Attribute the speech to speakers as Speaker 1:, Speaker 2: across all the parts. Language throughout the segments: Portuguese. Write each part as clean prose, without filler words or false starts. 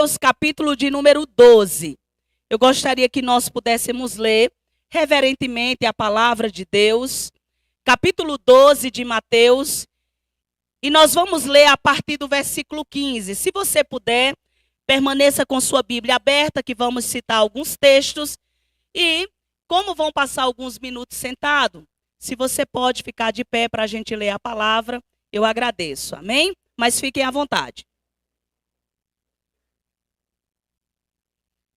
Speaker 1: Mateus, capítulo de número 12. Eu gostaria que nós pudéssemos ler reverentemente a palavra de Deus. Capítulo 12 de Mateus. E nós vamos ler a partir do versículo 15. Se você puder, permaneça com sua Bíblia aberta, que vamos citar alguns textos. E como vão passar alguns minutos sentado, se você pode ficar de pé para a gente ler a palavra, eu agradeço. Amém? Mas fiquem à vontade.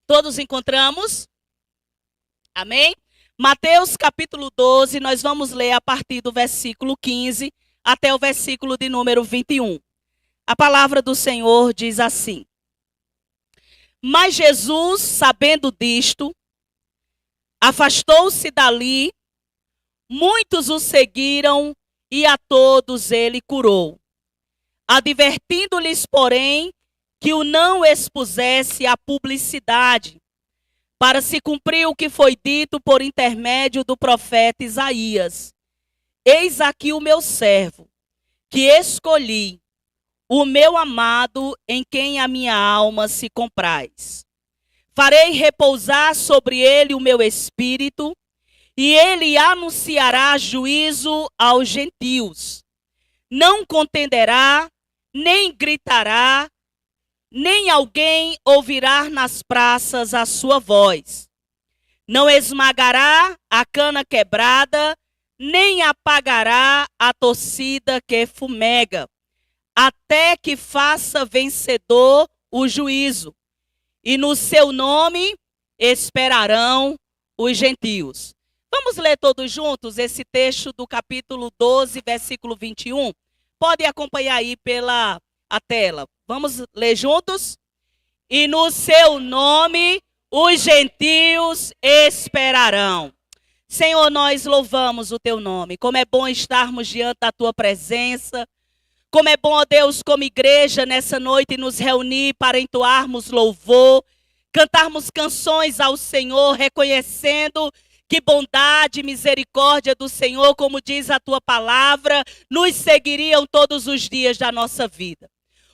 Speaker 1: Todos encontramos? Amém? Mateus capítulo 12, nós vamos ler a partir do versículo 15 até o versículo de número 21. A palavra do Senhor diz assim: Mas Jesus, sabendo disto, afastou-se dali, muitos o seguiram e a todos ele curou, advertindo-lhes, porém, que o não expusesse à publicidade, para se cumprir o que foi dito por intermédio do profeta Isaías. Eis aqui o meu servo, que escolhi, o meu amado, em quem a minha alma se compraz. Farei repousar sobre ele o meu espírito, e ele anunciará juízo aos gentios. Não contenderá, nem gritará, nem alguém ouvirá nas praças a sua voz. Não esmagará a cana quebrada, nem apagará a torcida que fumega, até que faça vencedor o juízo. E no seu nome esperarão os gentios. Vamos ler todos juntos esse texto do capítulo 12, versículo 21? Pode acompanhar aí pela a tela. Vamos ler juntos? E no seu nome os gentios esperarão. Senhor, nós louvamos o teu nome. Como é bom estarmos diante da tua presença. Como é bom, ó Deus, como igreja nessa noite nos reunir para entoarmos louvor, cantarmos canções ao Senhor, reconhecendo que bondade e misericórdia do Senhor, como diz a tua palavra, nos seguiriam todos os dias da nossa vida.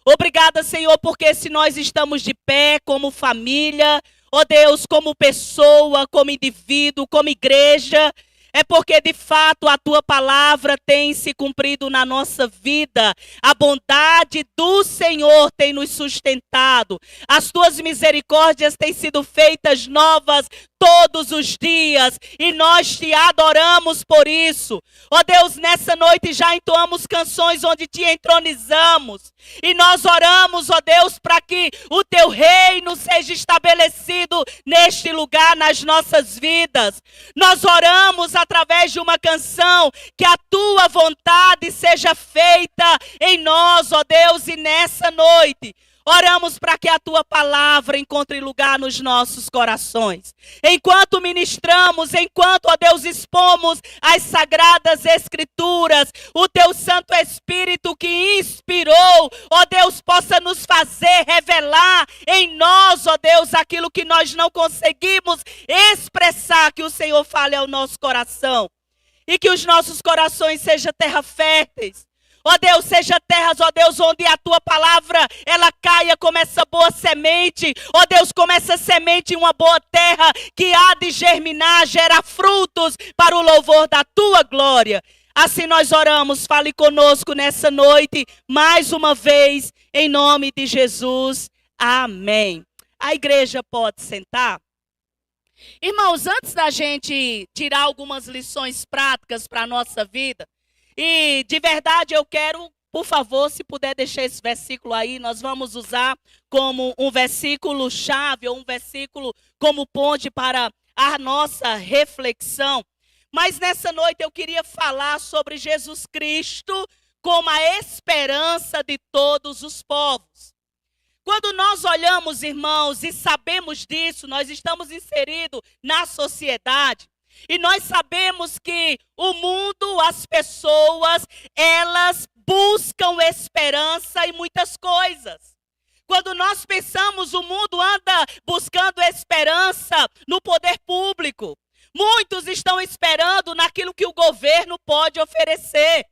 Speaker 1: Obrigada, Senhor, porque se nós estamos de pé como família, ó Deus, como pessoa, como indivíduo, como igreja, é porque de fato a tua palavra tem se cumprido na nossa vida. A bondade do Senhor tem nos sustentado. As tuas misericórdias têm sido feitas novas todos os dias, e nós te adoramos por isso. Ó Deus, nessa noite já entoamos canções onde te entronizamos, e nós oramos, ó Deus, para que o teu reino seja estabelecido neste lugar, nas nossas vidas. Nós oramos através de uma canção, que a tua vontade seja feita em nós, ó Deus, e nessa noite oramos para que a tua palavra encontre lugar nos nossos corações. Enquanto ministramos, enquanto, ó Deus, expomos as sagradas escrituras, o teu Santo Espírito que inspirou, ó Deus, possa nos fazer revelar em nós, ó Deus, aquilo que nós não conseguimos expressar, que o Senhor fale ao nosso coração. E que os nossos corações sejam terra férteis. Ó Deus, seja terras, ó Deus, onde a tua palavra, ela caia como essa boa semente. Ó Deus, como essa semente em uma boa terra, que há de germinar, gerar frutos para o louvor da tua glória. Assim nós oramos, fale conosco nessa noite, mais uma vez, em nome de Jesus. Amém. A igreja pode sentar? Irmãos, antes da gente tirar algumas lições práticas para a nossa vida, e de verdade eu quero, por favor, se puder deixar esse versículo aí, nós vamos usar como um versículo chave, ou um versículo como ponte para a nossa reflexão. Mas nessa noite eu queria falar sobre Jesus Cristo como a esperança de todos os povos. Quando nós olhamos, irmãos, e sabemos disso, nós estamos inseridos na sociedade. E nós sabemos que o mundo, as pessoas, elas buscam esperança em muitas coisas. Quando nós pensamos, o mundo anda buscando esperança no poder público. Muitos estão esperando naquilo que o governo pode oferecer.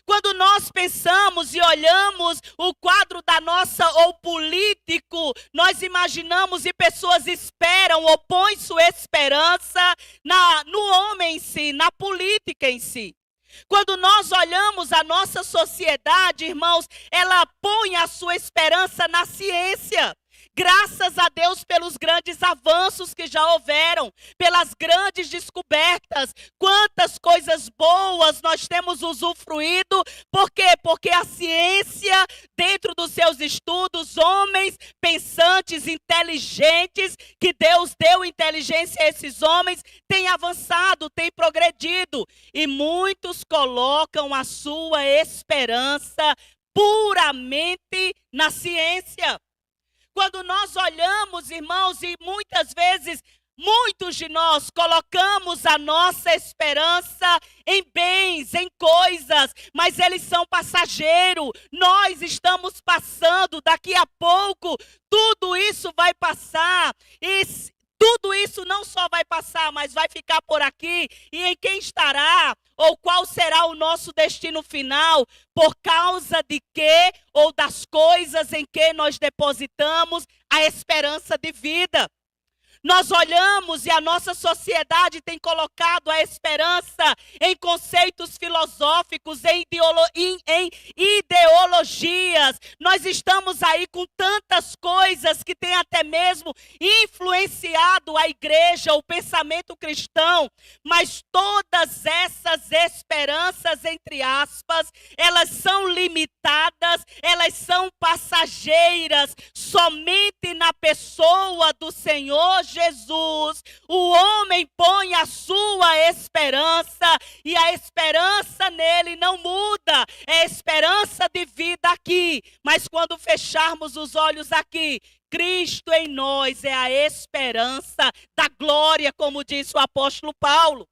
Speaker 1: Quando nós pensamos e olhamos o quadro da nossa ou político, nós imaginamos e pessoas esperam ou põem sua esperança no homem em si, na política em si. Quando nós olhamos a nossa sociedade, irmãos, ela põe a sua esperança na ciência. Graças a Deus pelos grandes avanços que já houveram, pelas grandes descobertas, quantas coisas boas nós temos usufruído. Por quê? Porque a ciência, dentro dos seus estudos, homens pensantes, inteligentes, que Deus deu inteligência a esses homens, tem avançado, tem progredido. E muitos colocam a sua esperança puramente na ciência. Quando nós olhamos, irmãos, e muitas vezes, muitos de nós colocamos a nossa esperança em bens, em coisas, mas eles são passageiros. Nós estamos passando, daqui a pouco, tudo isso vai passar. E tudo isso não só vai passar, mas vai ficar por aqui. E em quem estará? Ou qual será o nosso destino final? Por causa de quê? Ou das coisas em que nós depositamos a esperança de vida. Nós olhamos e a nossa sociedade tem colocado a esperança em conceitos filosóficos, em ideologias. Nós estamos aí com tantas coisas que têm até mesmo influenciado a igreja, o pensamento cristão. Mas todas essas esperanças, entre aspas, elas são limitadas, elas são passageiras. Somente na pessoa do Senhor Jesus, o homem põe a sua esperança e a esperança nele não muda. É esperança de vida aqui, mas quando fecharmos os olhos aqui, Cristo em nós é a esperança da glória, como disse o apóstolo Paulo.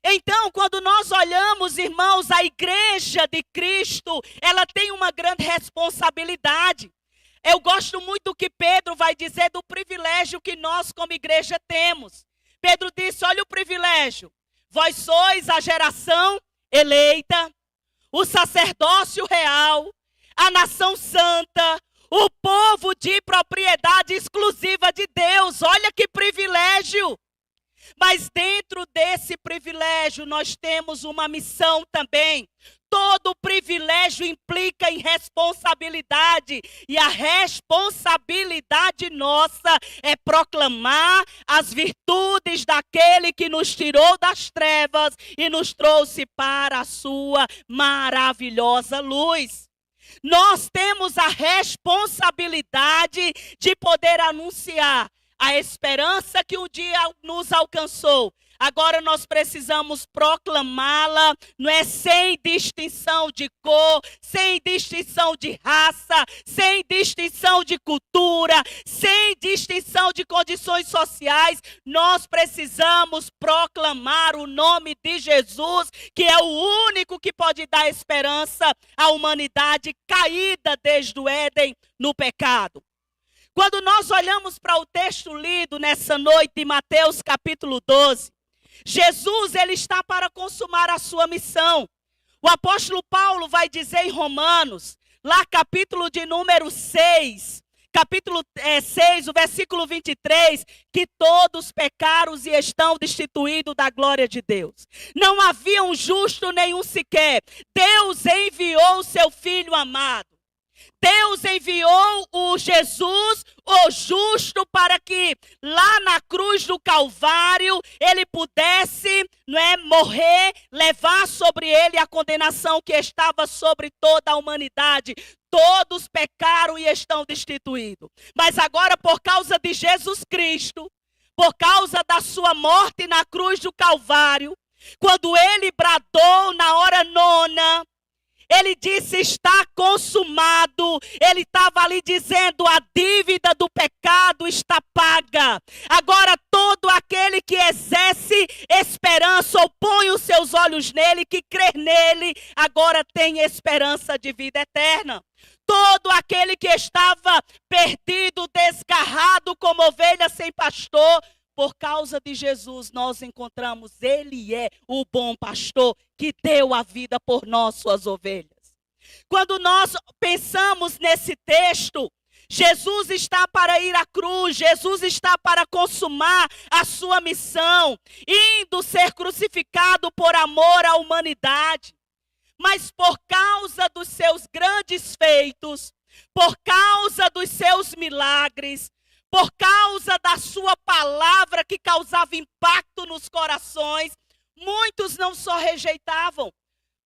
Speaker 1: Então, quando nós olhamos, irmãos, a igreja de Cristo, ela tem uma grande responsabilidade. Eu gosto muito do que Pedro vai dizer do privilégio que nós como igreja temos. Pedro disse, olha o privilégio. Vós sois a geração eleita, o sacerdócio real, a nação santa, o povo de propriedade exclusiva de Deus. Olha que privilégio. Mas dentro desse privilégio nós temos uma missão também. Todo privilégio implica em responsabilidade. E a responsabilidade nossa é proclamar as virtudes daquele que nos tirou das trevas e nos trouxe para a sua maravilhosa luz. Nós temos a responsabilidade de poder anunciar a esperança que um dia nos alcançou. Agora nós precisamos proclamá-la, não é, sem distinção de cor, sem distinção de raça, sem distinção de cultura, sem distinção de condições sociais. Nós precisamos proclamar o nome de Jesus, que é o único que pode dar esperança à humanidade caída desde o Éden no pecado. Quando nós olhamos para o texto lido nessa noite de Mateus capítulo 12, Jesus, ele está para consumar a sua missão. O apóstolo Paulo vai dizer em Romanos, lá capítulo de número 6, capítulo 6, o versículo 23, que todos pecaram e estão destituídos da glória de Deus. Não havia um justo nenhum sequer. Deus enviou o seu Filho amado. Deus enviou o Jesus, o justo, para que lá na cruz do Calvário ele pudesse, não é, morrer, levar sobre ele a condenação que estava sobre toda a humanidade. Todos pecaram e estão destituídos. Mas agora, por causa de Jesus Cristo, por causa da sua morte na cruz do Calvário, quando ele bradou na hora nona, ele disse, está consumado. Ele estava ali dizendo, a dívida do pecado está paga. Agora todo aquele que exerce esperança ou põe os seus olhos nele, que crê nele, agora tem esperança de vida eterna. Todo aquele que estava perdido, desgarrado como ovelha sem pastor, por causa de Jesus, nós encontramos, ele é o bom pastor que deu a vida por nós, suas ovelhas. Quando nós pensamos nesse texto, Jesus está para ir à cruz, Jesus está para consumar a sua missão, indo ser crucificado por amor à humanidade. Mas por causa dos seus grandes feitos, por causa dos seus milagres, por causa da sua palavra que causava impacto nos corações, muitos não só rejeitavam,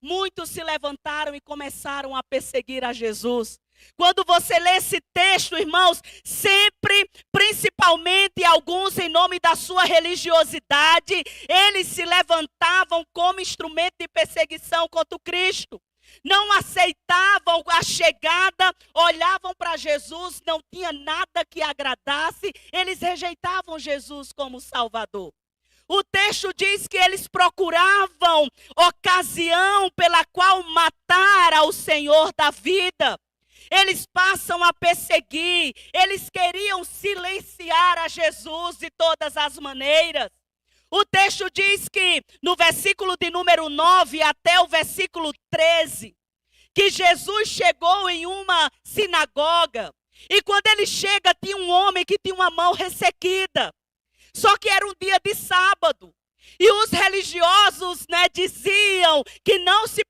Speaker 1: muitos se levantaram e começaram a perseguir a Jesus. Quando você lê esse texto, irmãos, sempre, principalmente alguns em nome da sua religiosidade, eles se levantavam como instrumento de perseguição contra o Cristo. Não aceitavam a chegada, olhavam para Jesus, não tinha nada que agradasse, eles rejeitavam Jesus como Salvador. O texto diz que eles procuravam ocasião pela qual matar ao Senhor da vida. Eles passam a perseguir, eles queriam silenciar a Jesus de todas as maneiras. O texto diz que no versículo de número 9 até o versículo 13, que Jesus chegou em uma sinagoga e quando ele chega tinha um homem que tinha uma mão ressequida. Só que era um dia de sábado. E os religiosos, diziam que não se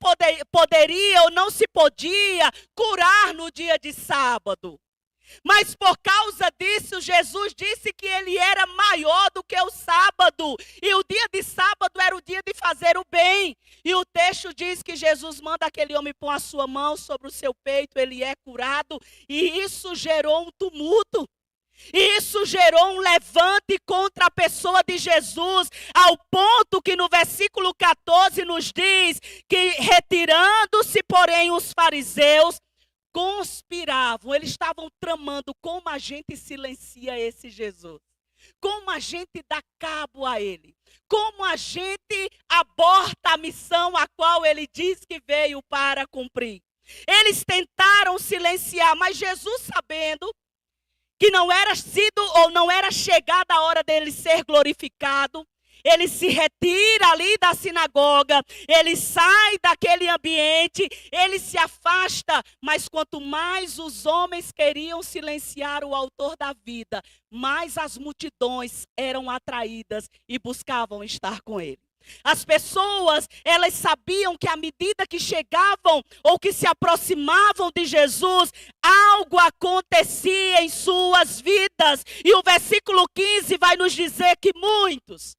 Speaker 1: poderia ou não se podia curar no dia de sábado. Mas por causa disso, Jesus disse que ele era maior do que o sábado. E o dia de sábado era o dia de fazer o bem. E o texto diz que Jesus manda aquele homem pôr a sua mão sobre o seu peito, ele é curado. E isso gerou um tumulto. Isso gerou um levante contra a pessoa de Jesus, ao ponto que no versículo 14 nos diz que retirando-se, porém, os fariseus conspiravam, eles estavam tramando como a gente silencia esse Jesus, como a gente dá cabo a ele, como a gente aborta a missão a qual ele diz que veio para cumprir. Eles tentaram silenciar, mas Jesus, sabendo que não era chegada a hora dele ser glorificado, ele se retira ali da sinagoga, ele sai daquele ambiente, ele se afasta, mas quanto mais os homens queriam silenciar o autor da vida, mais as multidões eram atraídas e buscavam estar com ele. As pessoas, elas sabiam que à medida que chegavam ou que se aproximavam de Jesus, algo acontecia em suas vidas. E o versículo 15 vai nos dizer que muitos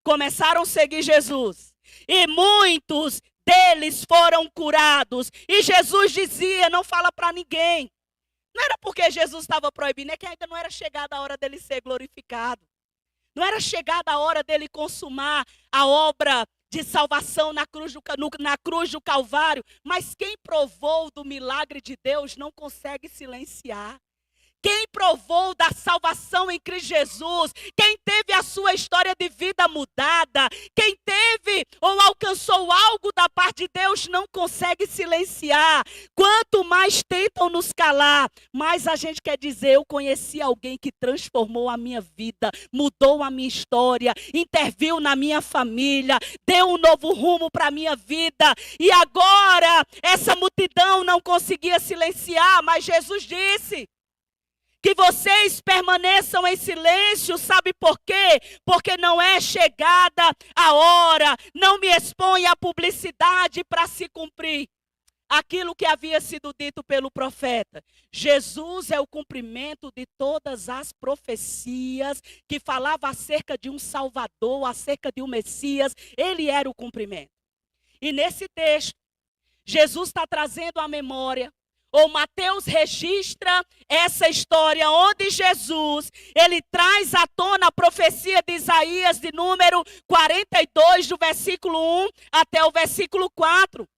Speaker 1: começaram a seguir Jesus. E muitos deles foram curados. E Jesus dizia, não fala para ninguém. Não era porque Jesus estava proibindo, é que ainda não era chegada a hora dele ser glorificado. Não era chegada a hora dele consumar a obra de salvação na cruz do Calvário. Mas quem provou do milagre de Deus não consegue silenciar. Quem provou da salvação em Cristo Jesus, quem teve a sua história de vida mudada, quem teve ou alcançou algo da parte de Deus, não consegue silenciar. Quanto mais tentam nos calar, mais a gente quer dizer, eu conheci alguém que transformou a minha vida, mudou a minha história, interviu na minha família, deu um novo rumo para a minha vida. E agora, essa multidão não conseguia silenciar, mas Jesus disse que vocês permaneçam em silêncio, sabe por quê? Porque não é chegada a hora, não me expõe à publicidade para se cumprir aquilo que havia sido dito pelo profeta. Jesus é o cumprimento de todas as profecias que falavam acerca de um Salvador, acerca de um Messias, ele era o cumprimento. E nesse texto, Jesus está trazendo à memória, ou Mateus registra essa história onde Jesus, ele traz à tona a profecia de Isaías de número 42, do versículo 1 até o versículo 4.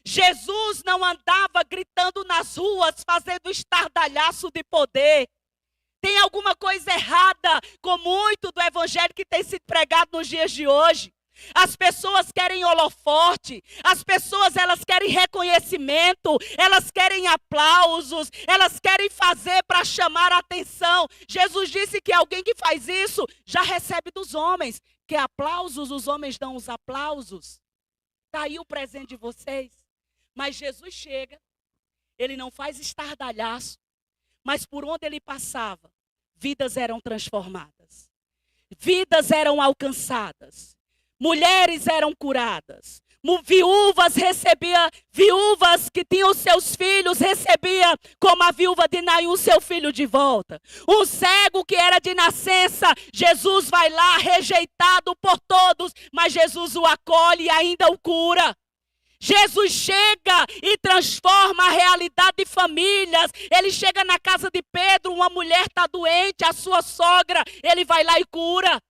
Speaker 1: Jesus não andava gritando nas ruas, fazendo estardalhaço de poder. Tem alguma coisa errada com muito do evangelho que tem sido pregado nos dias de hoje. As pessoas querem holofote, as pessoas elas querem reconhecimento, elas querem aplausos, elas querem fazer para chamar a atenção. Jesus disse que alguém que faz isso já recebe dos homens. Que aplausos, os homens dão os aplausos. Está aí o presente de vocês. Mas Jesus chega, ele não faz estardalhaço, mas por onde ele passava, vidas eram transformadas, vidas eram alcançadas, mulheres eram curadas, viúvas que tinham seus filhos, recebia como a viúva de Naim o seu filho de volta. Um cego que era de nascença, Jesus vai lá, rejeitado por todos, mas Jesus o acolhe e ainda o cura. Jesus chega e transforma a realidade de famílias. Ele chega na casa de Pedro, uma mulher está doente, a sua sogra, ele vai lá e cura.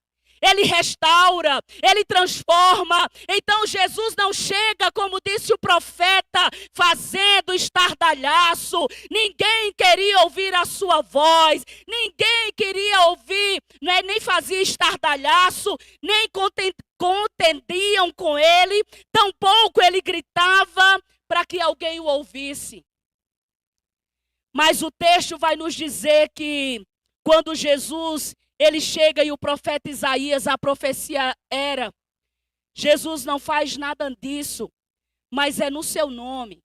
Speaker 1: Ele restaura, ele transforma. Então Jesus não chega, como disse o profeta, fazendo estardalhaço. Ninguém queria ouvir a sua voz, ninguém queria ouvir, nem fazia estardalhaço, nem contendiam com ele, tampouco ele gritava para que alguém o ouvisse. Mas o texto vai nos dizer que quando Jesus ele chega e o profeta Isaías, a profecia era, Jesus não faz nada disso, mas é no seu nome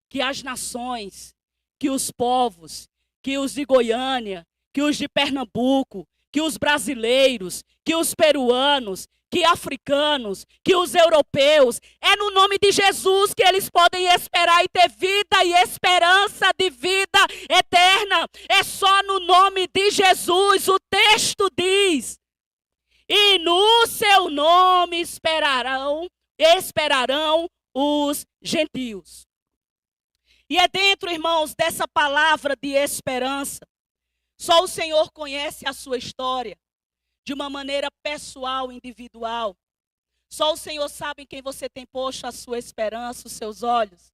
Speaker 1: que as nações, que os povos, que os de Goiânia, que os de Pernambuco, que os brasileiros, que os peruanos, que africanos, que os europeus, é no nome de Jesus que eles podem esperar e ter vida e esperança de vida eterna. É só no nome de Jesus. O texto diz: e no seu nome esperarão os gentios. E é dentro, irmãos, dessa palavra de esperança. Só o Senhor conhece a sua história de uma maneira pessoal, individual. Só o Senhor sabe em quem você tem posto a sua esperança, os seus olhos.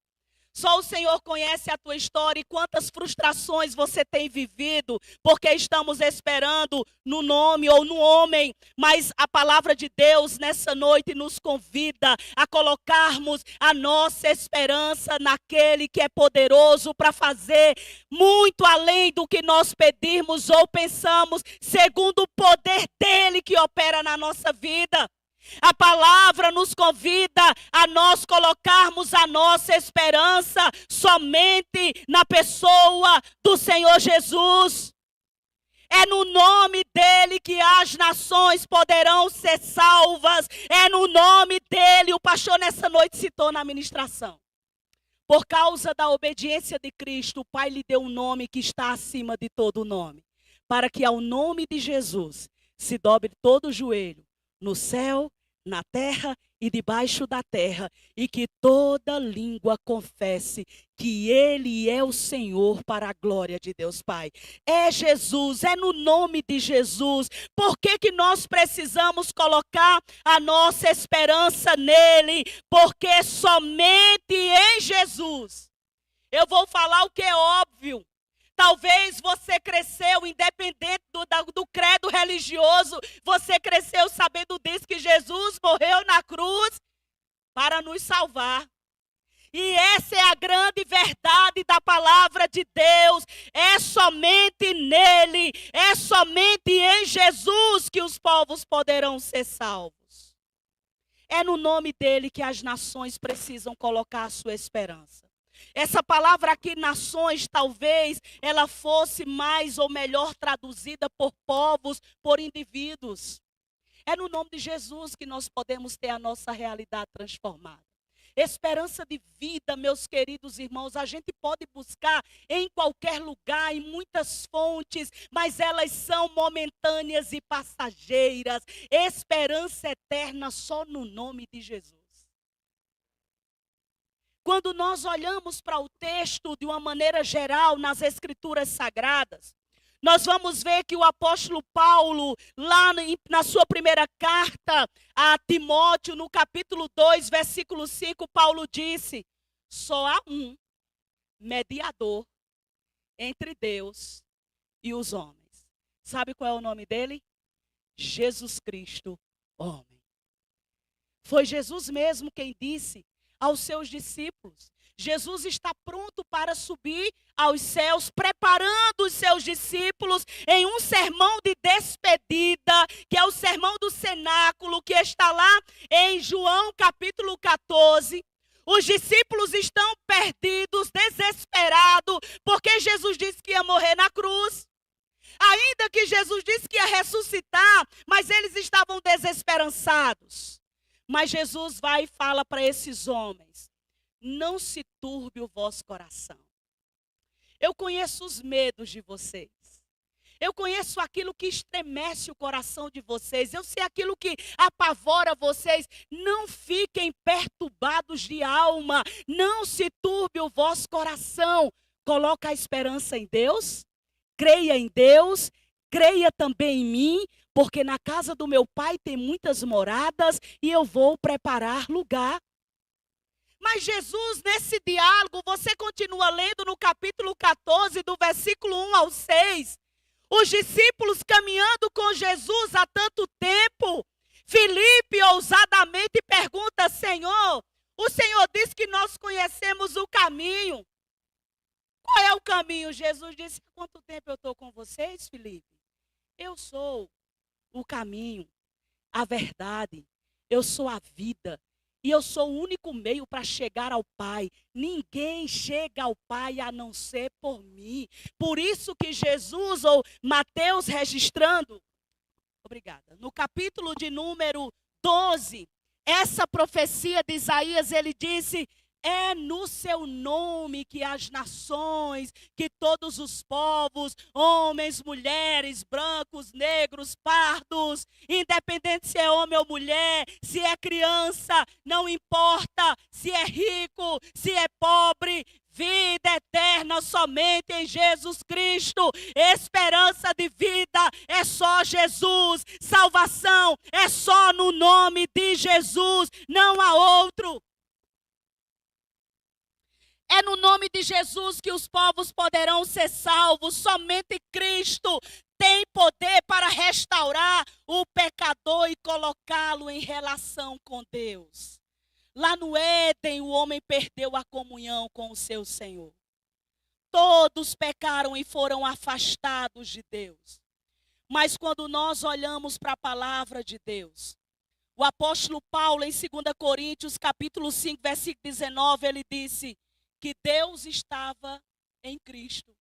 Speaker 1: Só o Senhor conhece a tua história e quantas frustrações você tem vivido, porque estamos esperando no nome ou no homem. Mas a palavra de Deus nessa noite nos convida a colocarmos a nossa esperança naquele que é poderoso para fazer muito além do que nós pedirmos ou pensamos, segundo o poder dele que opera na nossa vida. A palavra nos convida a nós colocarmos a nossa esperança somente na pessoa do Senhor Jesus. É no nome dele que as nações poderão ser salvas. É no nome dele. O pastor nessa noite citou na ministração. Por causa da obediência de Cristo, o Pai lhe deu um nome que está acima de todo nome. Para que ao nome de Jesus se dobre todo o joelho, no céu, na terra e debaixo da terra, e que toda língua confesse que Ele é o Senhor para a glória de Deus Pai. É Jesus, é no nome de Jesus. Por que nós precisamos colocar a nossa esperança nele? Porque somente em Jesus. Eu vou falar o que é óbvio. Talvez você cresceu, independente do credo religioso, você cresceu sabendo disso, que Jesus morreu na cruz para nos salvar. E essa é a grande verdade da palavra de Deus. É somente nele, é somente em Jesus que os povos poderão ser salvos. É no nome dele que as nações precisam colocar a sua esperança. Essa palavra aqui, nações, talvez ela fosse mais ou melhor traduzida por povos, por indivíduos. É no nome de Jesus que nós podemos ter a nossa realidade transformada. Esperança de vida, meus queridos irmãos, a gente pode buscar em qualquer lugar, em muitas fontes, mas elas são momentâneas e passageiras. Esperança eterna só no nome de Jesus. Quando nós olhamos para o texto de uma maneira geral nas Escrituras Sagradas, nós vamos ver que o apóstolo Paulo, lá na sua primeira carta a Timóteo, no capítulo 2, versículo 5, Paulo disse: só há um mediador entre Deus e os homens. Sabe qual é o nome dele? Jesus Cristo, homem. Foi Jesus mesmo quem disse aos seus discípulos. Jesus está pronto para subir aos céus, preparando os seus discípulos em um sermão de despedida, que é o sermão do cenáculo, que está lá em João capítulo 14. Os discípulos estão perdidos, desesperados, porque Jesus disse que ia morrer na cruz. Ainda que Jesus disse que ia ressuscitar, mas eles estavam desesperançados. Mas Jesus vai e fala para esses homens: não se turbe o vosso coração. Eu conheço os medos de vocês. Eu conheço aquilo que estremece o coração de vocês. Eu sei aquilo que apavora vocês. Não fiquem perturbados de alma. Não se turbe o vosso coração. Coloca a esperança em Deus. Creia em Deus. Creia também em mim. Porque na casa do meu pai tem muitas moradas e eu vou preparar lugar. Mas Jesus, nesse diálogo, você continua lendo no capítulo 14, do versículo 1 ao 6. Os discípulos caminhando com Jesus há tanto tempo. Filipe ousadamente pergunta: Senhor, o Senhor disse que nós conhecemos o caminho. Qual é o caminho? Jesus disse: há quanto tempo eu estou com vocês, Filipe? Eu sou o caminho, a verdade, eu sou a vida. E eu sou o único meio para chegar ao Pai. Ninguém chega ao Pai a não ser por mim. Por isso que Jesus, ou Mateus registrando, obrigada, no capítulo de número 12, essa profecia de Isaías, ele disse: é no seu nome que as nações, que todos os povos, homens, mulheres, brancos, negros, pardos, independente se é homem ou mulher, se é criança, não importa se é rico, se é pobre, vida eterna somente em Jesus Cristo. Esperança de vida é só Jesus. Salvação é só no nome de Jesus, não há outro. É no nome de Jesus que os povos poderão ser salvos. Somente Cristo tem poder para restaurar o pecador e colocá-lo em relação com Deus. Lá no Éden, o homem perdeu a comunhão com o seu Senhor. Todos pecaram e foram afastados de Deus. Mas quando nós olhamos para a palavra de Deus, o apóstolo Paulo, em 2 Coríntios, capítulo 5, versículo 19, ele disse que Deus estava em Cristo,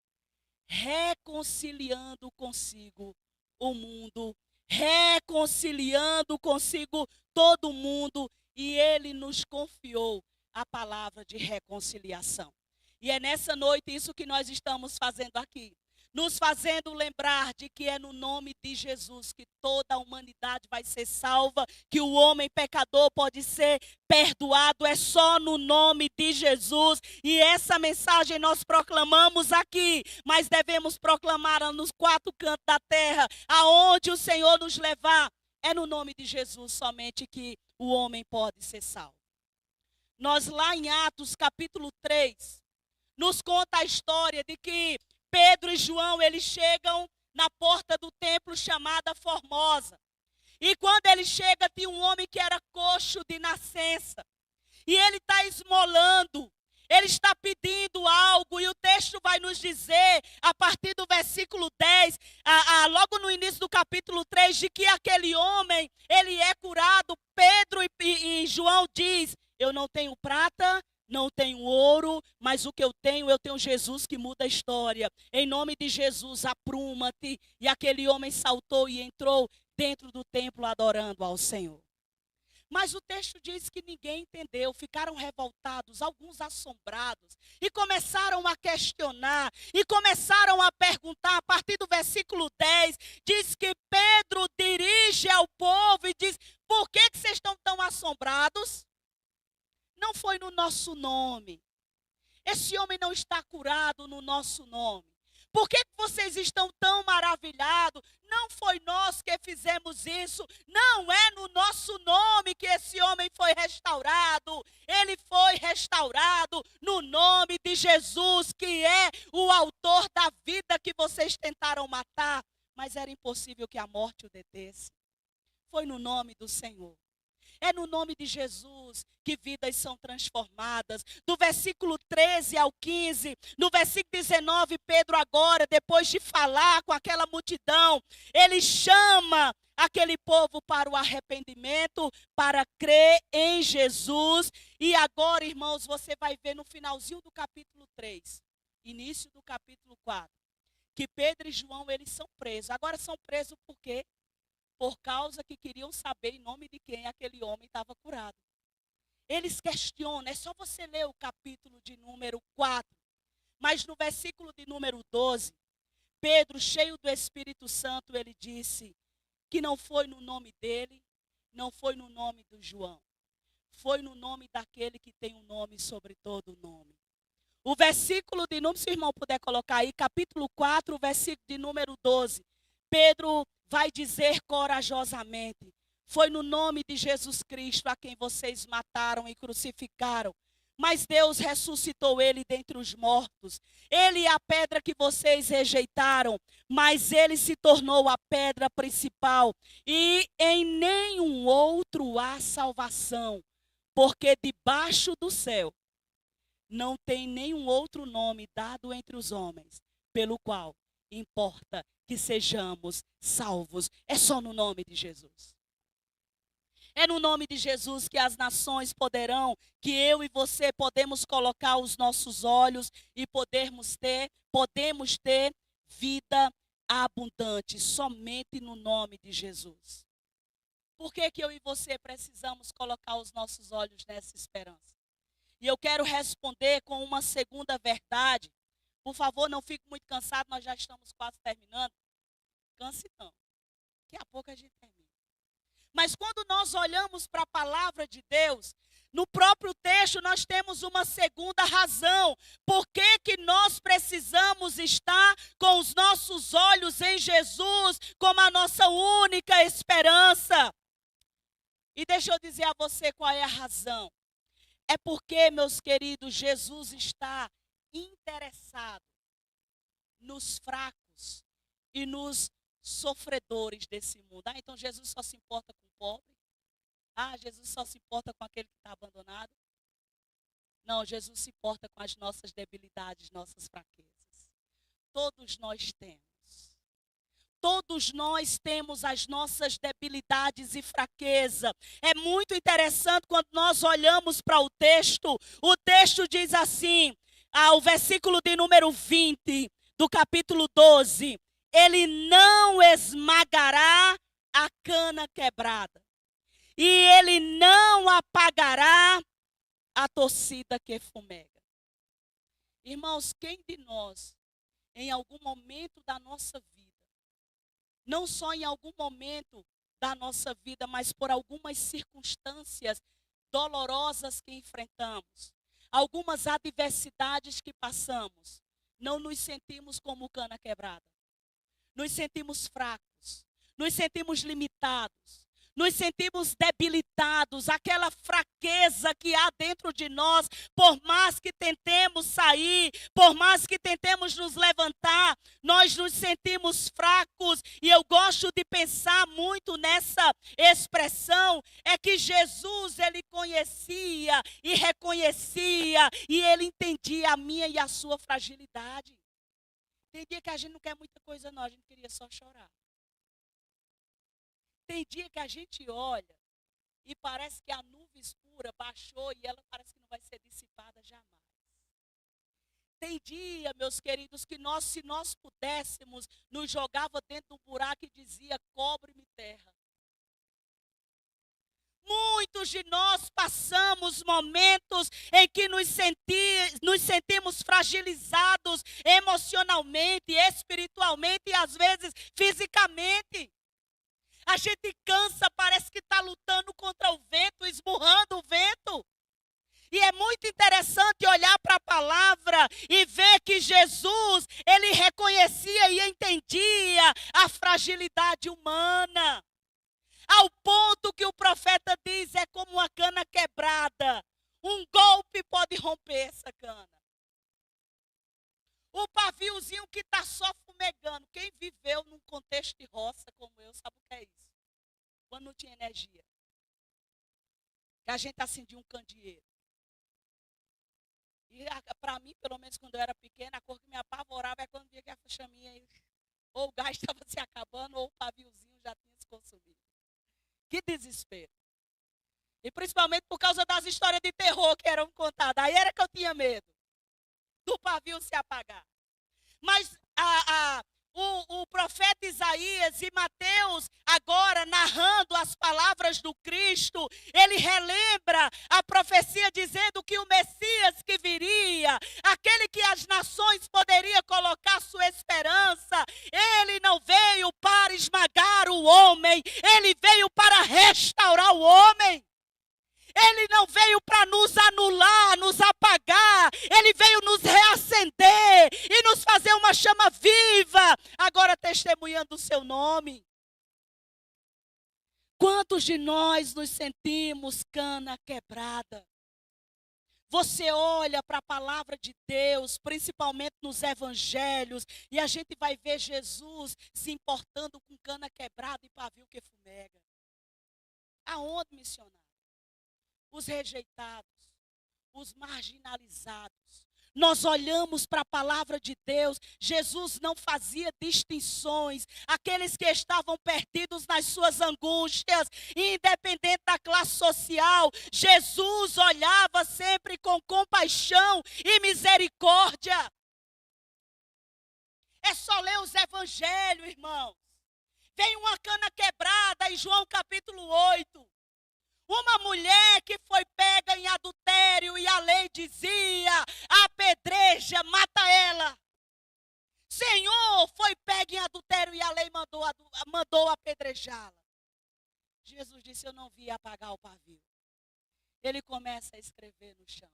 Speaker 1: reconciliando consigo o mundo, reconciliando consigo todo mundo, e ele nos confiou a palavra de reconciliação. E é nessa noite isso que nós estamos fazendo aqui, nos fazendo lembrar de que é no nome de Jesus que toda a humanidade vai ser salva, que o homem pecador pode ser perdoado, é só no nome de Jesus. E essa mensagem nós proclamamos aqui, mas devemos proclamar nos quatro cantos da terra, aonde o Senhor nos levar. É no nome de Jesus somente que o homem pode ser salvo. Nós lá em Atos capítulo 3, nos conta a história de que Pedro e João, eles chegam na porta do templo chamada Formosa. E quando ele chega, tinha um homem que era coxo de nascença. E ele está esmolando, ele está pedindo algo. E o texto vai nos dizer, a partir do versículo 10, logo no início do capítulo 3, de que aquele homem, ele é curado. Pedro e João diz: eu não tenho prata, não tenho ouro, mas o que eu tenho Jesus que muda a história. Em nome de Jesus, apruma-te. E aquele homem saltou e entrou dentro do templo adorando ao Senhor. Mas o texto diz que ninguém entendeu, ficaram revoltados, alguns assombrados, e começaram a questionar, e começaram a perguntar. A partir do versículo 10, diz que Pedro dirige ao povo e diz: por que vocês estão tão assombrados? Não foi no nosso nome. Esse homem não está curado no nosso nome. Por que vocês estão tão maravilhados? Não foi nós que fizemos isso. Não é no nosso nome que esse homem foi restaurado. Ele foi restaurado no nome de Jesus, que é o autor da vida que vocês tentaram matar. Mas era impossível que a morte o detesse. Foi no nome do Senhor. É no nome de Jesus que vidas são transformadas. Do versículo 13 ao 15, no versículo 19, Pedro agora, depois de falar com aquela multidão, ele chama aquele povo para o arrependimento, para crer em Jesus. E agora, irmãos, você vai ver no finalzinho do capítulo 3, início do capítulo 4, que Pedro e João, eles são presos. Agora são presos por quê? Por causa que queriam saber em nome de quem aquele homem estava curado. Eles questionam, é só você ler o capítulo de número 4. Mas no versículo de número 12, Pedro, cheio do Espírito Santo, ele disse que não foi no nome dele, não foi no nome do João. Foi no nome daquele que tem um nome sobre todo o nome. O versículo de número, se o irmão puder colocar aí, capítulo 4, versículo de número 12. Pedro vai dizer corajosamente: foi no nome de Jesus Cristo a quem vocês mataram e crucificaram. Mas Deus ressuscitou ele dentre os mortos. Ele é a pedra que vocês rejeitaram, mas ele se tornou a pedra principal. E em nenhum outro há salvação, porque debaixo do céu não tem nenhum outro nome dado entre os homens, pelo qual importa que sejamos salvos. É só no nome de Jesus. É no nome de Jesus que as nações poderão, que eu e você podemos colocar os nossos olhos e podemos ter vida abundante, somente no nome de Jesus. Por que que eu e você precisamos colocar os nossos olhos nessa esperança? E eu quero responder com uma segunda verdade. Por favor, não fique muito cansado, nós já estamos quase terminando. Canse não. Daqui a pouco a gente termina. Mas quando nós olhamos para a palavra de Deus, no próprio texto nós temos uma segunda razão. Por que que nós precisamos estar com os nossos olhos em Jesus como a nossa única esperança? E deixa eu dizer a você qual é a razão. É porque, meus queridos, Jesus está interessado nos fracos e nos sofredores desse mundo. Então Jesus só se importa com o pobre? Jesus só se importa com aquele que está abandonado? Não, Jesus se importa com as nossas debilidades, nossas fraquezas. Todos nós temos. Todos nós temos as nossas debilidades e fraqueza. É muito interessante quando nós olhamos para o texto diz assim, o versículo de número 20 do capítulo 12, ele não esmagará a cana quebrada e ele não apagará a torcida que fumega. Irmãos, quem de nós, em algum momento da nossa vida, não só em algum momento da nossa vida, mas por algumas circunstâncias dolorosas que enfrentamos, algumas adversidades que passamos, não nos sentimos como cana quebrada. Nos sentimos fracos, nos sentimos limitados, nos sentimos debilitados, aquela fraqueza que há dentro de nós, por mais que tentemos sair, por mais que tentemos nos levantar, nós nos sentimos fracos. E eu gosto de pensar muito nessa expressão, é que Jesus, ele conhecia e reconhecia, e ele entendia a minha e a sua fragilidade. Tem dia que a gente não quer muita coisa não, a gente queria só chorar. Tem dia que a gente olha e parece que a nuvem escura baixou e ela parece que não vai ser dissipada jamais. Tem dia, meus queridos, que se nós pudéssemos, nos jogava dentro do buraco e dizia, cobre-me terra. Muitos de nós passamos momentos em que nos sentimos fragilizados emocionalmente, espiritualmente e às vezes fisicamente. A gente cansa, parece que está lutando contra o vento, esmurrando o vento. E é muito interessante olhar para a palavra e ver que Jesus, ele reconhecia e entendia a fragilidade humana. Ao ponto que o profeta diz, é como uma cana quebrada. Um golpe pode romper essa cana. O paviozinho que está só fumegando. Quem viveu num contexto de roça como eu, sabe o que é isso? Quando não tinha energia. que a gente acendia um candeeiro. E para mim, pelo menos quando eu era pequena, a cor que me apavorava é quando via que a chaminha, ou o gás estava se acabando, ou o paviozinho já tinha se consumido. Que desespero. E principalmente por causa das histórias de terror que eram contadas. Aí era que eu tinha medo do pavio se apagar. Mas o profeta Isaías e Mateus, agora narrando as palavras do Cristo, ele relembra a profecia dizendo que o Messias que viria, aquele que as nações poderiam colocar sua esperança, ele não veio para esmagar o homem, ele veio para restaurar o homem. Ele não veio para nos anular, nos apagar. Ele veio nos reacender e nos fazer uma chama viva, agora testemunhando o seu nome. Quantos de nós nos sentimos cana quebrada? Você olha para a palavra de Deus, principalmente nos evangelhos, e a gente vai ver Jesus se importando com cana quebrada e pavio que fumega. Aonde, missionário? Os rejeitados, os marginalizados. Nós olhamos para a palavra de Deus, Jesus não fazia distinções. Aqueles que estavam perdidos nas suas angústias, independente da classe social, Jesus olhava sempre com compaixão e misericórdia. É só ler os evangelhos, irmãos. Vem uma cana quebrada em João capítulo 8. Uma mulher que foi pega em adultério e a lei dizia, apedreja, mata ela. Senhor, foi pega em adultério e a lei mandou apedrejá-la. Jesus disse, eu não vi apagar o pavio. Ele começa a escrever no chão.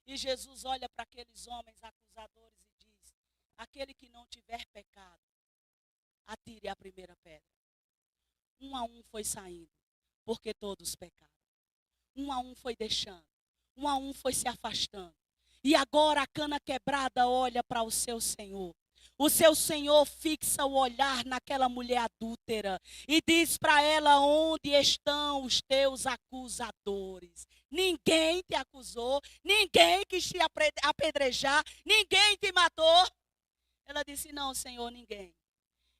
Speaker 1: E Jesus olha para aqueles homens acusadores e diz, aquele que não tiver pecado, atire a primeira pedra. Um a um foi saindo. Porque todos pecaram. Um a um foi deixando. Um a um foi se afastando. E agora a cana quebrada olha para o seu Senhor. O seu Senhor fixa o olhar naquela mulher adúltera. E diz para ela, onde estão os teus acusadores? Ninguém te acusou. Ninguém quis te apedrejar. Ninguém te matou. Ela disse, não, Senhor, ninguém.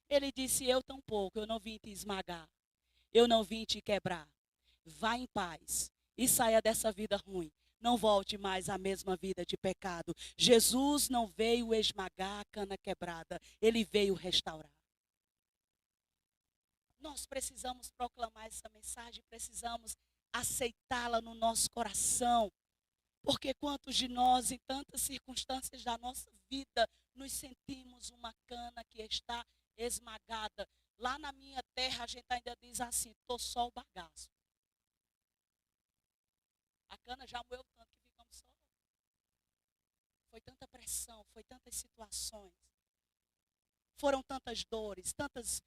Speaker 1: Ele disse, eu tampouco, eu não vim te esmagar. Eu não vim te quebrar. Vá em paz e saia dessa vida ruim. Não volte mais à mesma vida de pecado. Jesus não veio esmagar a cana quebrada. Ele veio restaurar. Nós precisamos proclamar essa mensagem. Precisamos aceitá-la no nosso coração. Porque quantos de nós, em tantas circunstâncias da nossa vida, nos sentimos uma cana que está esmagada. Lá na minha terra, a gente ainda diz assim, estou só o bagaço. A cana já moeu tanto que ficamos só. Foi tanta pressão, foi tantas situações. Foram tantas dores, tantas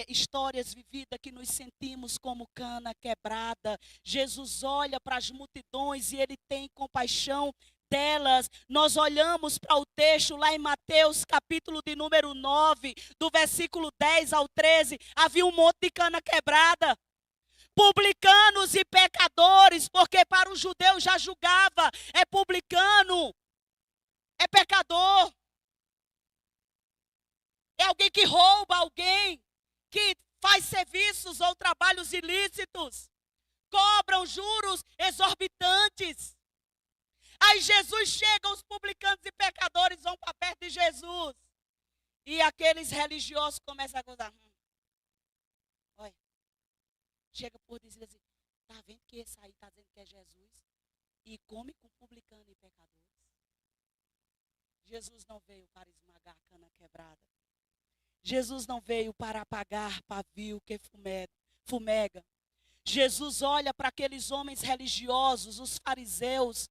Speaker 1: histórias vividas que nos sentimos como cana quebrada. Jesus olha para as multidões e ele tem compaixão delas. Nós olhamos para o texto lá em Mateus, capítulo de número 9, do versículo 10 ao 13, havia um monte de cana quebrada. Publicanos e pecadores, porque para o judeu já julgava, é publicano, é pecador, é alguém que rouba, alguém que faz serviços ou trabalhos ilícitos, cobram juros exorbitantes. Aí Jesus chega, os publicanos e pecadores vão para perto de Jesus. E aqueles religiosos começam a gozar. Olha, chega por dizer assim, tá vendo que esse aí está dizendo que é Jesus? E come com publicano e pecadores. Jesus não veio para esmagar a cana quebrada. Jesus não veio para apagar pavio que fumega. Jesus olha para aqueles homens religiosos, os fariseus,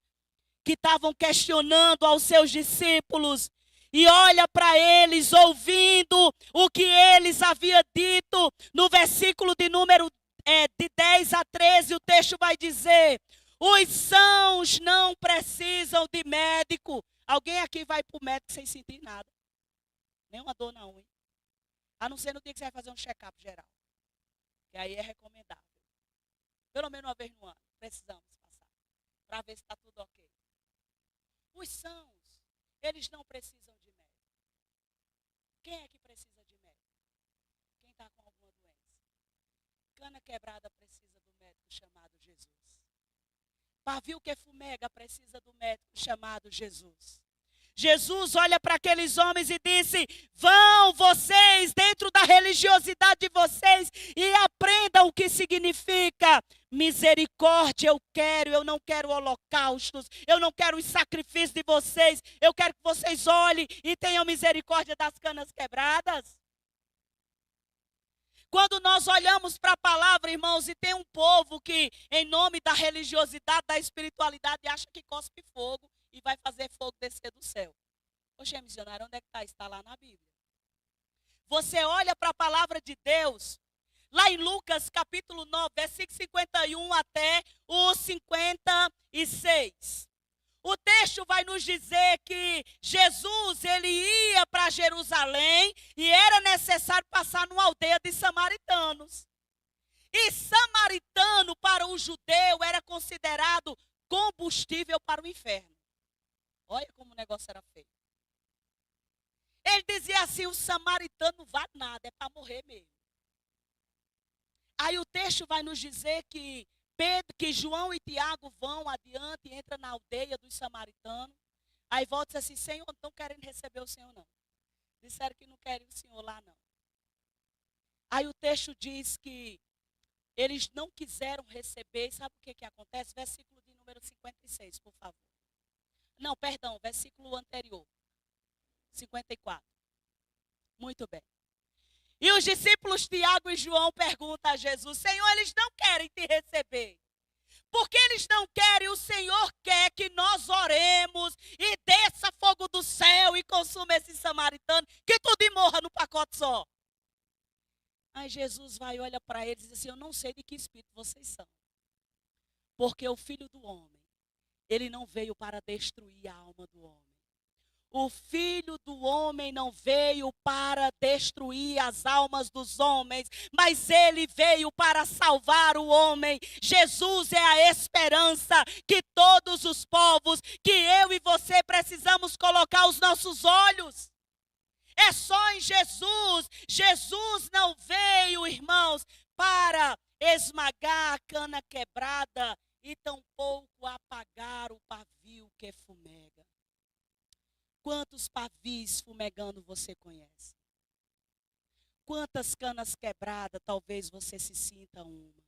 Speaker 1: que estavam questionando aos seus discípulos, e olha para eles, ouvindo o que eles haviam dito. No versículo de número de 10 a 13, o texto vai dizer, os sãos não precisam de médico. Alguém aqui vai para o médico sem sentir nada? Nenhuma dor na unha. A não ser no dia que você vai fazer um check-up geral. Que aí é recomendável. Pelo menos uma vez no ano. Precisamos passar. Para ver se está tudo ok. Os sãos, eles não precisam de médico. Quem é que precisa de médico? Quem está com alguma doença? Cana quebrada precisa do médico chamado Jesus. Pavio que fumega precisa do médico chamado Jesus. Jesus olha para aqueles homens e disse: vão vocês dentro da religiosidade de vocês e aprendam o que significa misericórdia. Eu não quero holocaustos, eu não quero os sacrifícios de vocês. Eu quero que vocês olhem e tenham misericórdia das canas quebradas. Quando nós olhamos para a palavra, irmãos, e tem um povo que, em nome da religiosidade, da espiritualidade, acha que cospe fogo e vai fazer fogo descer do céu. Poxa, missionário, onde é que está? Está lá na Bíblia. Você olha para a palavra de Deus, lá em Lucas capítulo 9, versículo 51 até o 56. O texto vai nos dizer que Jesus, ele ia para Jerusalém e era necessário passar numa aldeia de samaritanos. E samaritano para o judeu era considerado combustível para o inferno. Olha como o negócio era feio. Ele dizia assim, o samaritano não vale nada, é para morrer mesmo. Aí o texto vai nos dizer que João e Tiago vão adiante, entram na aldeia dos samaritanos. Aí volta e diz assim, Senhor, não estão querendo receber o Senhor não. Disseram que não querem o Senhor lá não. Aí o texto diz que eles não quiseram receber. Sabe o que acontece? Versículo de número 56, por favor. Não, perdão, versículo anterior. 54. Muito bem. E os discípulos Tiago e João perguntam a Jesus, Senhor, eles não querem te receber. Porque eles não querem, o Senhor quer que nós oremos e desça fogo do céu e consuma esse samaritano, que tudo morra no pacote só. Aí Jesus vai, olha para eles e diz assim, eu não sei de que espírito vocês são. Porque o Filho do Homem, ele não veio para destruir a alma do homem. O Filho do Homem não veio para destruir as almas dos homens, mas ele veio para salvar o homem. Jesus é a esperança que todos os povos, que eu e você precisamos colocar os nossos olhos. É só em Jesus. Jesus não veio, irmãos, para esmagar a cana quebrada e tampouco apagar o pavio que fumega. Quantos pavis fumegando você conhece? Quantas canas quebradas talvez você se sinta uma?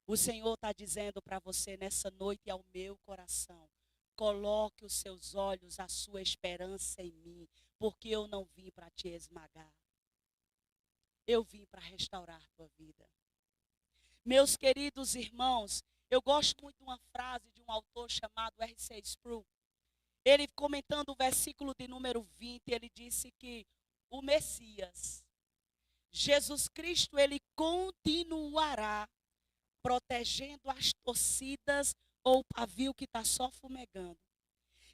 Speaker 1: O Senhor está dizendo para você nessa noite ao meu coração, coloque os seus olhos, a sua esperança em mim, porque eu não vim para te esmagar. Eu vim para restaurar a tua vida. Meus queridos irmãos, eu gosto muito de uma frase de um autor chamado R.C. Sproul. Ele comentando o versículo de número 20, ele disse que o Messias, Jesus Cristo, ele continuará protegendo as torcidas ou o pavio que está só fumegando.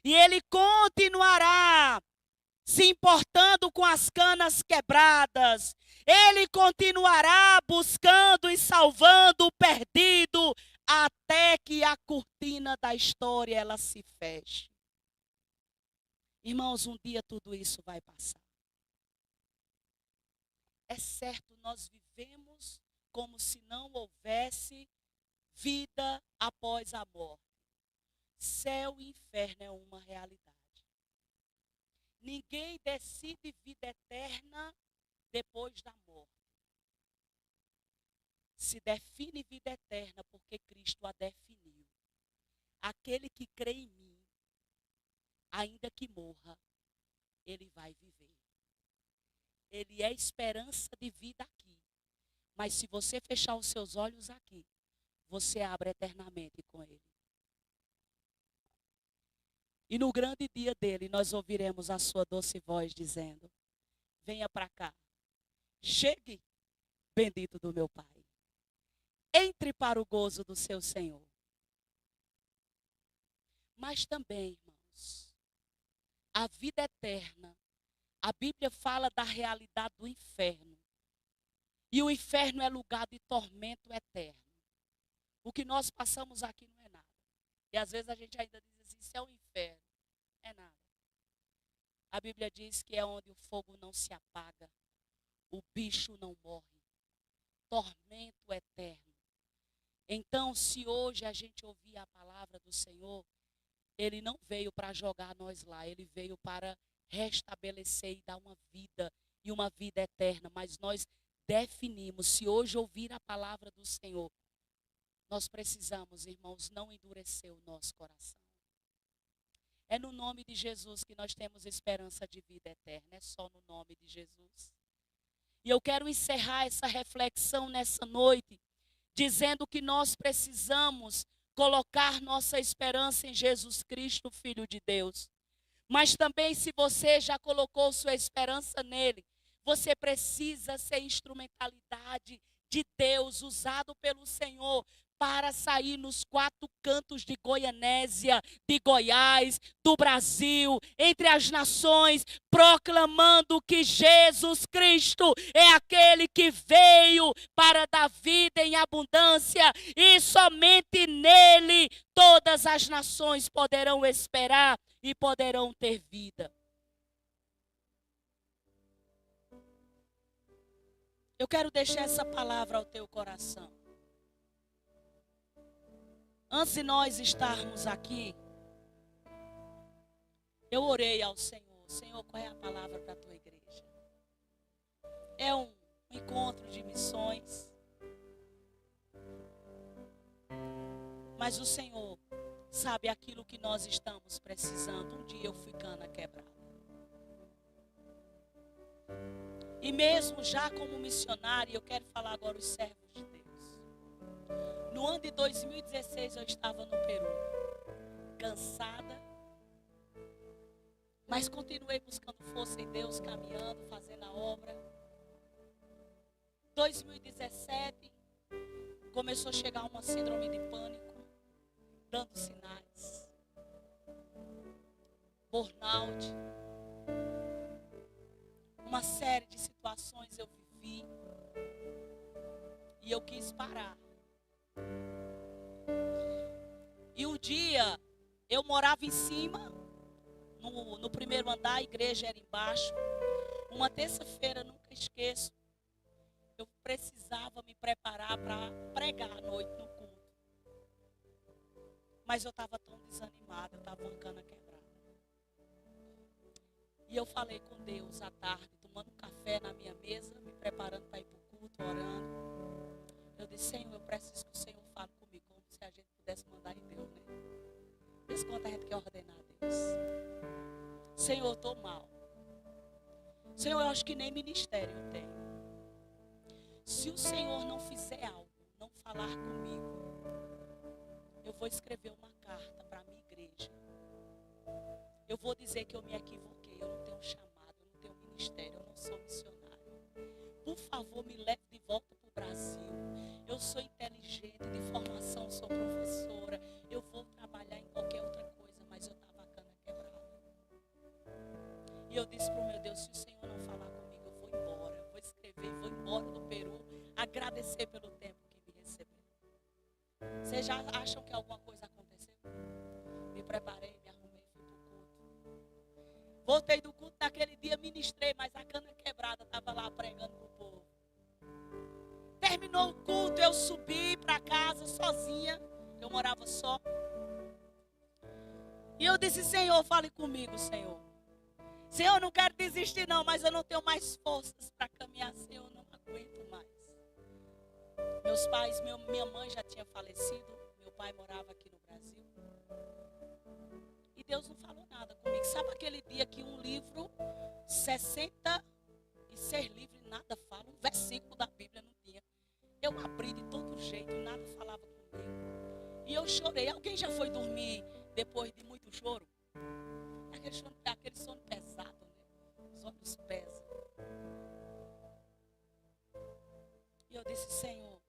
Speaker 1: E ele continuará se importando com as canas quebradas. Ele continuará buscando e salvando o perdido até que a cortina da história ela se feche. Irmãos, um dia tudo isso vai passar. É certo, nós vivemos como se não houvesse vida após a morte. Céu e inferno é uma realidade. Ninguém decide vida eterna depois da morte. Se define vida eterna porque Cristo a definiu. Aquele que crê em mim, ainda que morra, ele vai viver. Ele é esperança de vida aqui. Mas se você fechar os seus olhos aqui, você abre eternamente com ele. E no grande dia dele, nós ouviremos a sua doce voz dizendo, venha para cá, chegue, bendito do meu Pai. Entre para o gozo do seu Senhor. Mas também, irmãos, a vida eterna, a Bíblia fala da realidade do inferno. E o inferno é lugar de tormento eterno. O que nós passamos aqui não é nada. E às vezes a gente ainda diz assim, isso é o inferno. É nada. A Bíblia diz que é onde o fogo não se apaga, o bicho não morre, tormento eterno. Então, se hoje a gente ouvir a palavra do Senhor, Ele não veio para jogar nós lá, Ele veio para restabelecer e dar uma vida, e uma vida eterna. Mas nós definimos, se hoje ouvir a palavra do Senhor, nós precisamos, irmãos, não endurecer o nosso coração. É no nome de Jesus que nós temos esperança de vida eterna, é só no nome de Jesus. E eu quero encerrar essa reflexão nessa noite, dizendo que nós precisamos colocar nossa esperança em Jesus Cristo, Filho de Deus. Mas também, se você já colocou sua esperança nele, você precisa ser instrumentalidade de Deus, usado pelo Senhor, para sair nos 4 cantos de Goianésia, de Goiás, do Brasil, entre as nações, proclamando que Jesus Cristo é aquele que veio para dar vida em abundância, e somente nele todas as nações poderão esperar e poderão ter vida. Eu quero deixar essa palavra ao teu coração. Antes de nós estarmos aqui, eu orei ao Senhor. Senhor, qual é a palavra para a tua igreja? É um encontro de missões. Mas o Senhor sabe aquilo que nós estamos precisando. Um dia eu fui cana quebrada. E mesmo já como missionária, eu quero falar agora os servos de Deus. No ano de 2016 eu estava no Peru, cansada, mas continuei buscando força em Deus, caminhando, fazendo a obra. 2017 começou a chegar uma síndrome de pânico, dando sinais. Burnout. Uma série de situações eu vivi e eu quis parar. E um dia eu morava em cima, no primeiro andar, a igreja era embaixo. Uma terça-feira, nunca esqueço, eu precisava me preparar para pregar à noite no culto. Mas eu estava tão desanimada, eu estava uma cana quebrada. E eu falei com Deus à tarde, tomando um café na minha mesa, me preparando para ir para o culto, orando. Eu disse, Senhor, eu preciso que o Senhor fale comigo, como se a gente pudesse mandar em Deus, né? Esse quanto a gente quer ordenar a Deus. Senhor, eu estou mal. Senhor, eu acho que nem ministério eu tenho. Se o Senhor não fizer algo, não falar comigo, eu vou escrever uma carta para a minha igreja. Eu vou dizer que eu me equivoquei, eu não tenho chamado, eu não tenho ministério, eu não sou missionário. Por favor, me leve de volta para o Brasil. Eu sou inteligente, de formação, sou professora. Eu vou trabalhar em qualquer outra coisa, mas eu estava a cana quebrada. E eu disse para o meu Deus, se o Senhor não falar comigo, eu vou embora. Eu vou escrever, vou embora do Peru, agradecer pelo tempo que me recebeu. Vocês já acham que alguma coisa aconteceu? Me preparei, me arrumei, fui para o culto. Voltei do culto naquele dia, ministrei, mas a cana quebrada estava lá pregando para o povo. Terminou o culto, eu subi para casa sozinha. Eu morava só. E eu disse, Senhor, fale comigo, Senhor. Senhor, eu não quero desistir não, mas eu não tenho mais forças para caminhar, Senhor, eu não aguento mais. Meus pais, minha mãe já tinha falecido, meu pai morava aqui no Brasil. E Deus não falou nada comigo. Sabe aquele dia que um livro, 66 livros, nada fala, um versículo da Bíblia não tinha. Eu abri de todo jeito, nada falava comigo. E eu chorei. Alguém já foi dormir depois de muito choro? Aquele sono pesado, né? Os olhos pesam. E eu disse, Senhor,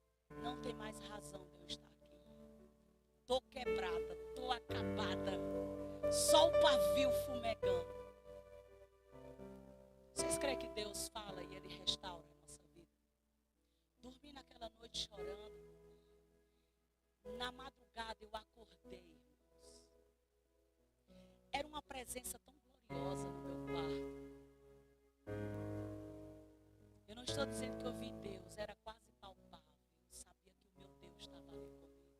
Speaker 1: não tem mais razão de eu estar aqui. Estou quebrada, estou acabada. Só o pavio fumegando. Vocês creem que Deus fala e Ele restaura a nossa vida? Dormi naquela noite chorando. Na madrugada eu acordei, irmãos. Era uma presença tão gloriosa no meu quarto. Eu não estou dizendo que eu vi Deus, era quase palpável. Eu sabia que o meu Deus estava ali comigo.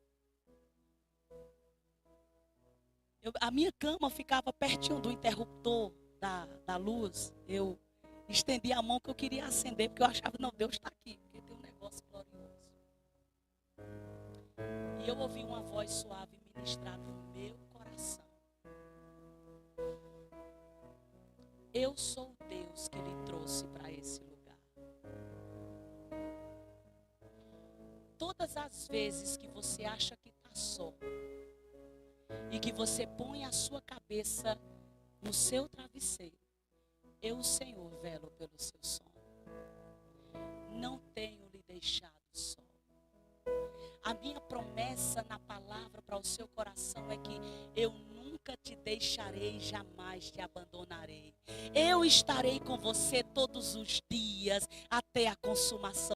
Speaker 1: A minha cama ficava pertinho do interruptor da luz. Eu estendi a mão que eu queria acender, porque eu achava, não, Deus está aqui, porque tem um negócio glorioso. E eu ouvi uma voz suave ministrar no meu coração. Eu sou o Deus que lhe trouxe para esse lugar. Todas as vezes que você acha que está só, e que você põe a sua cabeça no seu travesseiro, eu, Senhor, velo pelo seu sono. Não tenho lhe deixado só. A minha promessa na palavra para o seu coração é que eu nunca te deixarei, jamais te abandonarei. Eu estarei com você todos os dias até a consumação